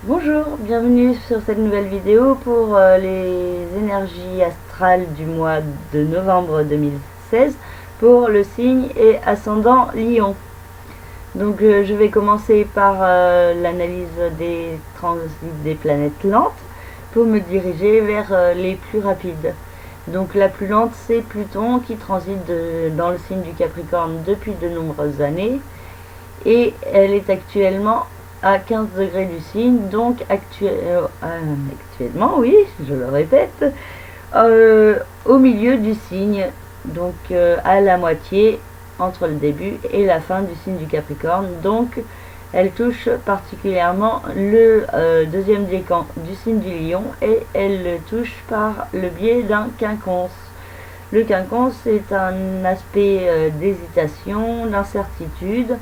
Bonjour, bienvenue sur cette nouvelle vidéo pour les énergies astrales du mois de novembre 2016 pour le signe et ascendant Lion. Donc je vais commencer par l'analyse des transits des planètes lentes pour me diriger vers les plus rapides. Donc la plus lente, c'est Pluton qui transite dans le signe du Capricorne depuis de nombreuses années et elle est actuellement à 15 degrés du signe, donc actuellement, oui, je le répète, au milieu du signe, donc à la moitié entre le début et la fin du signe du Capricorne. Donc elle touche particulièrement le deuxième décan du signe du Lion et elle le touche par le biais d'un quinconce. Le quinconce est un aspect d'hésitation, d'incertitude,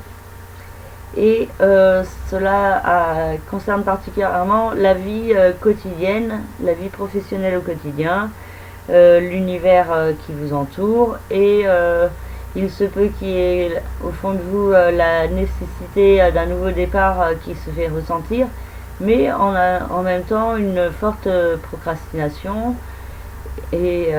et cela concerne particulièrement la vie quotidienne, la vie professionnelle au quotidien, l'univers qui vous entoure, et il se peut qu'il y ait au fond de vous la nécessité d'un nouveau départ qui se fait ressentir, mais en même temps une forte procrastination et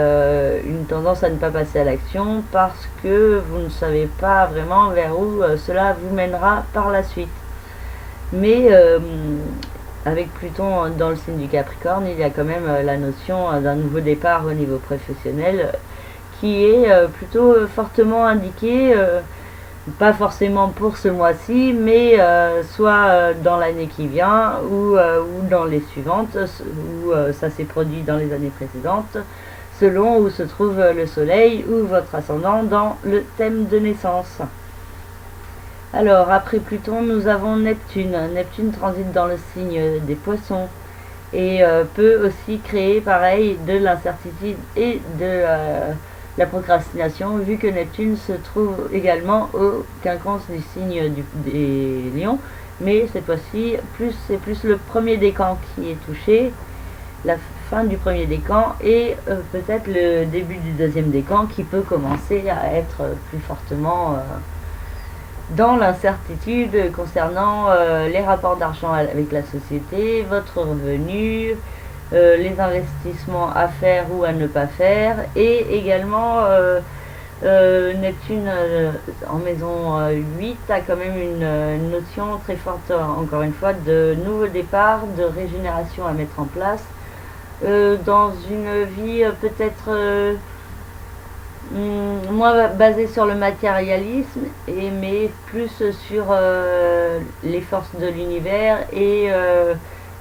une tendance à ne pas passer à l'action parce que vous ne savez pas vraiment vers où cela vous mènera par la suite. Mais avec Pluton dans le signe du Capricorne, il y a quand même la notion d'un nouveau départ au niveau professionnel qui est plutôt fortement indiquée, pas forcément pour ce mois-ci, mais soit dans l'année qui vient ou dans les suivantes, ou ça s'est produit dans les années précédentes, selon où se trouve le soleil ou votre ascendant dans le thème de naissance. Alors, après Pluton, nous avons Neptune. Neptune transite dans le signe des poissons et peut aussi créer, pareil, de l'incertitude et de la procrastination, vu que Neptune se trouve également au quinconce du signe des lions, mais cette fois-ci, c'est plus le premier décan qui est touché, la fin du premier décan, et peut-être le début du deuxième décan qui peut commencer à être plus fortement dans l'incertitude concernant les rapports d'argent avec la société, votre revenu, les investissements à faire ou à ne pas faire, et également Neptune en maison 8 a quand même une notion très forte, encore une fois, de nouveau départ, de régénération à mettre en place dans une vie peut-être moins basée sur le matérialisme, mais plus sur les forces de l'univers et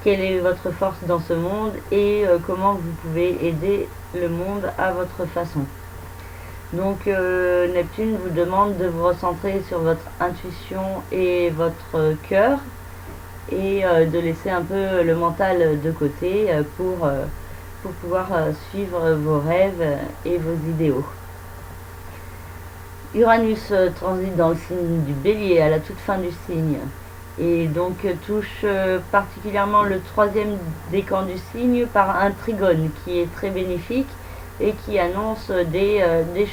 quelle est votre force dans ce monde et comment vous pouvez aider le monde à votre façon. Donc Neptune vous demande de vous recentrer sur votre intuition et votre cœur et de laisser un peu le mental de côté pour pouvoir suivre vos rêves et vos idéaux. Uranus transite dans le signe du Bélier à la toute fin du signe et donc touche particulièrement le troisième décan du signe par un trigone qui est très bénéfique et qui annonce des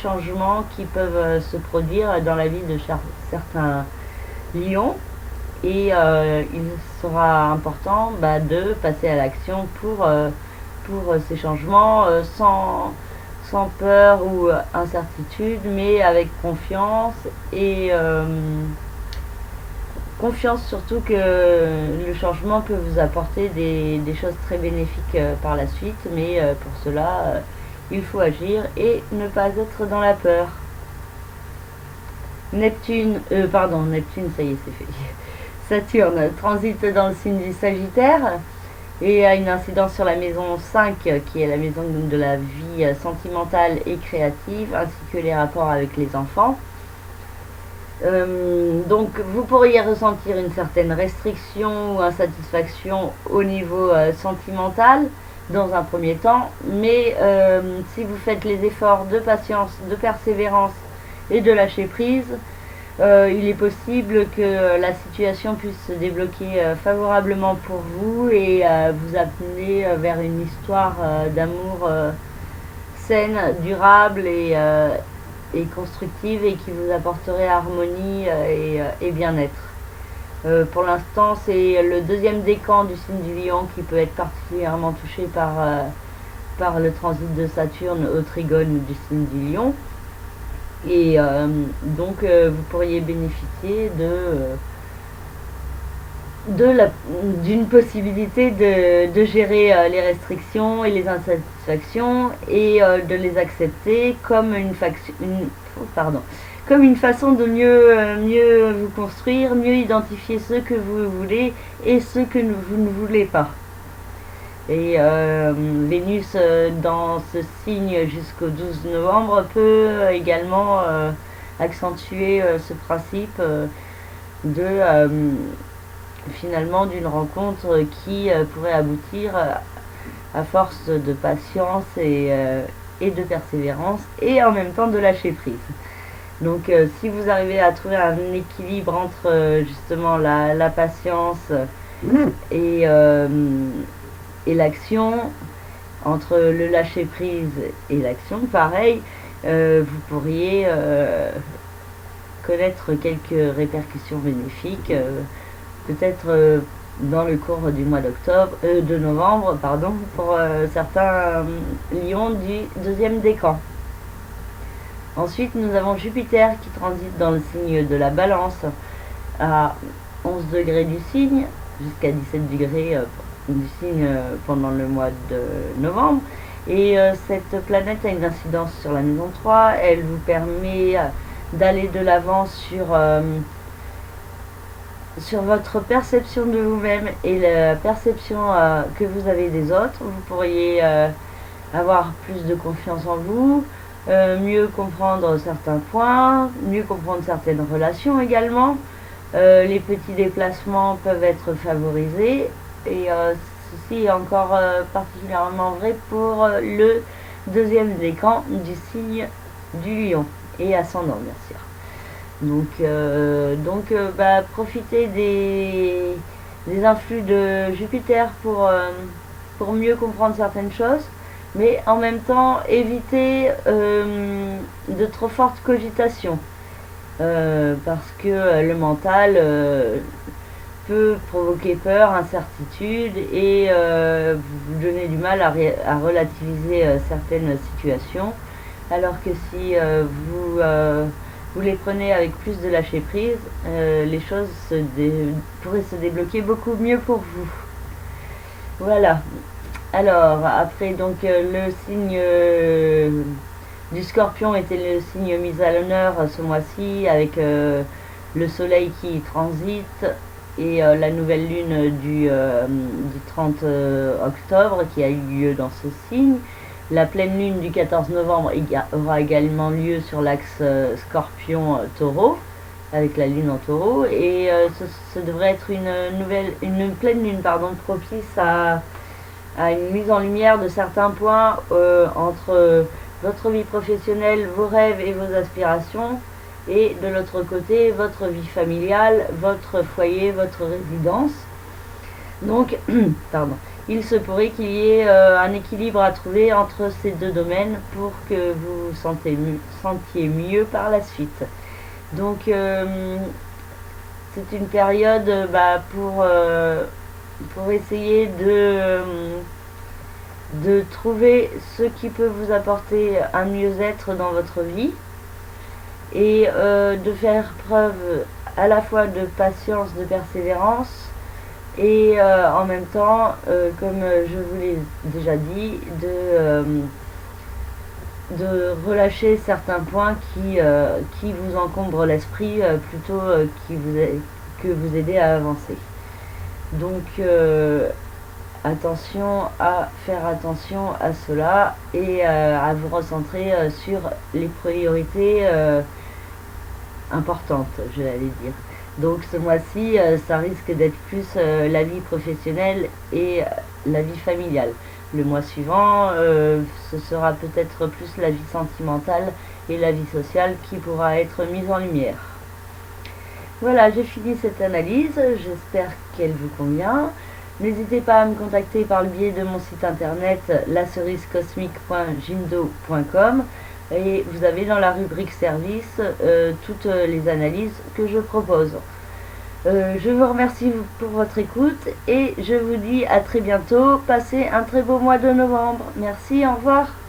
changements qui peuvent se produire dans la vie de certains lions, et il sera important de passer à l'action pour ces changements sans peur ou incertitude, mais avec confiance, et confiance surtout que le changement peut vous apporter des choses très bénéfiques par la suite, mais pour cela il faut agir et ne pas être dans la peur. Neptune, ça y est, c'est fait. Saturne transite dans le signe du Sagittaire et a une incidence sur la maison 5 qui est la maison de la vie sentimentale et créative ainsi que les rapports avec les enfants. Donc vous pourriez ressentir une certaine restriction ou insatisfaction au niveau sentimental dans un premier temps, mais si vous faites les efforts de patience, de persévérance et de lâcher prise, il est possible que la situation puisse se débloquer favorablement pour vous et vous amener vers une histoire d'amour saine, durable et constructive, et qui vous apporterait harmonie et bien-être. Pour l'instant, c'est le deuxième décan du signe du lion qui peut être particulièrement touché par le transit de Saturne au trigone du signe du lion. Et donc, vous pourriez bénéficier d'une possibilité de gérer les restrictions et les insatisfactions et de les accepter comme comme une façon de mieux vous construire, mieux identifier ce que vous voulez et ce que vous ne voulez pas. Et Vénus dans ce signe jusqu'au 12 novembre peut également accentuer ce principe finalement d'une rencontre qui pourrait aboutir à force de patience et de persévérance et en même temps de lâcher prise. Donc si vous arrivez à trouver un équilibre entre justement la patience et l'action, entre le lâcher prise et l'action, pareil, vous pourriez connaître quelques répercussions bénéfiques, peut-être dans le cours du mois de novembre, pardon, pour certains lions du deuxième décan. Ensuite, nous avons Jupiter qui transite dans le signe de la Balance à 11 degrés du signe, jusqu'à 17 degrés du signe pendant le mois de novembre. Et cette planète a une incidence sur la maison 3. Elle vous permet d'aller de l'avant sur votre perception de vous-même et la perception que vous avez des autres. Vous pourriez avoir plus de confiance en vous, mieux comprendre certains points, mieux comprendre certaines relations également. Les petits déplacements peuvent être favorisés et ceci est encore particulièrement vrai pour le deuxième décan du signe du lion et ascendant bien sûr. Donc profitez des influx de Jupiter pour mieux comprendre certaines choses, mais en même temps évitez de trop fortes cogitations parce que le mental peut provoquer peur, incertitude et vous donner du mal à relativiser certaines situations, alors que si vous les prenez avec plus de lâcher prise, les choses pourraient se débloquer beaucoup mieux pour vous. Voilà. Alors, après, donc, le signe du Scorpion était le signe mis à l'honneur ce mois-ci, avec le soleil qui transite et la nouvelle lune du 30 octobre qui a eu lieu dans ce signe. La pleine lune du 14 novembre aura également lieu sur l'axe Scorpion-Taureau, avec la lune en Taureau, et ce devrait être une pleine lune propice à une mise en lumière de certains points entre votre vie professionnelle, vos rêves et vos aspirations, et de l'autre côté, votre vie familiale, votre foyer, votre résidence. Donc, il se pourrait qu'il y ait un équilibre à trouver entre ces deux domaines pour que vous vous sentiez mieux par la suite. Donc, c'est une période pour essayer de trouver ce qui peut vous apporter un mieux-être dans votre vie et de faire preuve à la fois de patience, de persévérance et en même temps, comme je vous l'ai déjà dit, de relâcher certains points qui vous encombrent l'esprit plutôt que vous aider à avancer. Donc faire attention à cela et à vous recentrer sur les priorités importantes, je l'allais dire. Donc ce mois-ci, ça risque d'être plus la vie professionnelle et la vie familiale. Le mois suivant, ce sera peut-être plus la vie sentimentale et la vie sociale qui pourra être mise en lumière. Voilà, j'ai fini cette analyse, j'espère qu'elle vous convient. N'hésitez pas à me contacter par le biais de mon site internet lacerisecosmique.jindo.com et vous avez dans la rubrique service toutes les analyses que je propose. Je vous remercie pour votre écoute et je vous dis à très bientôt. Passez un très beau mois de novembre. Merci, au revoir.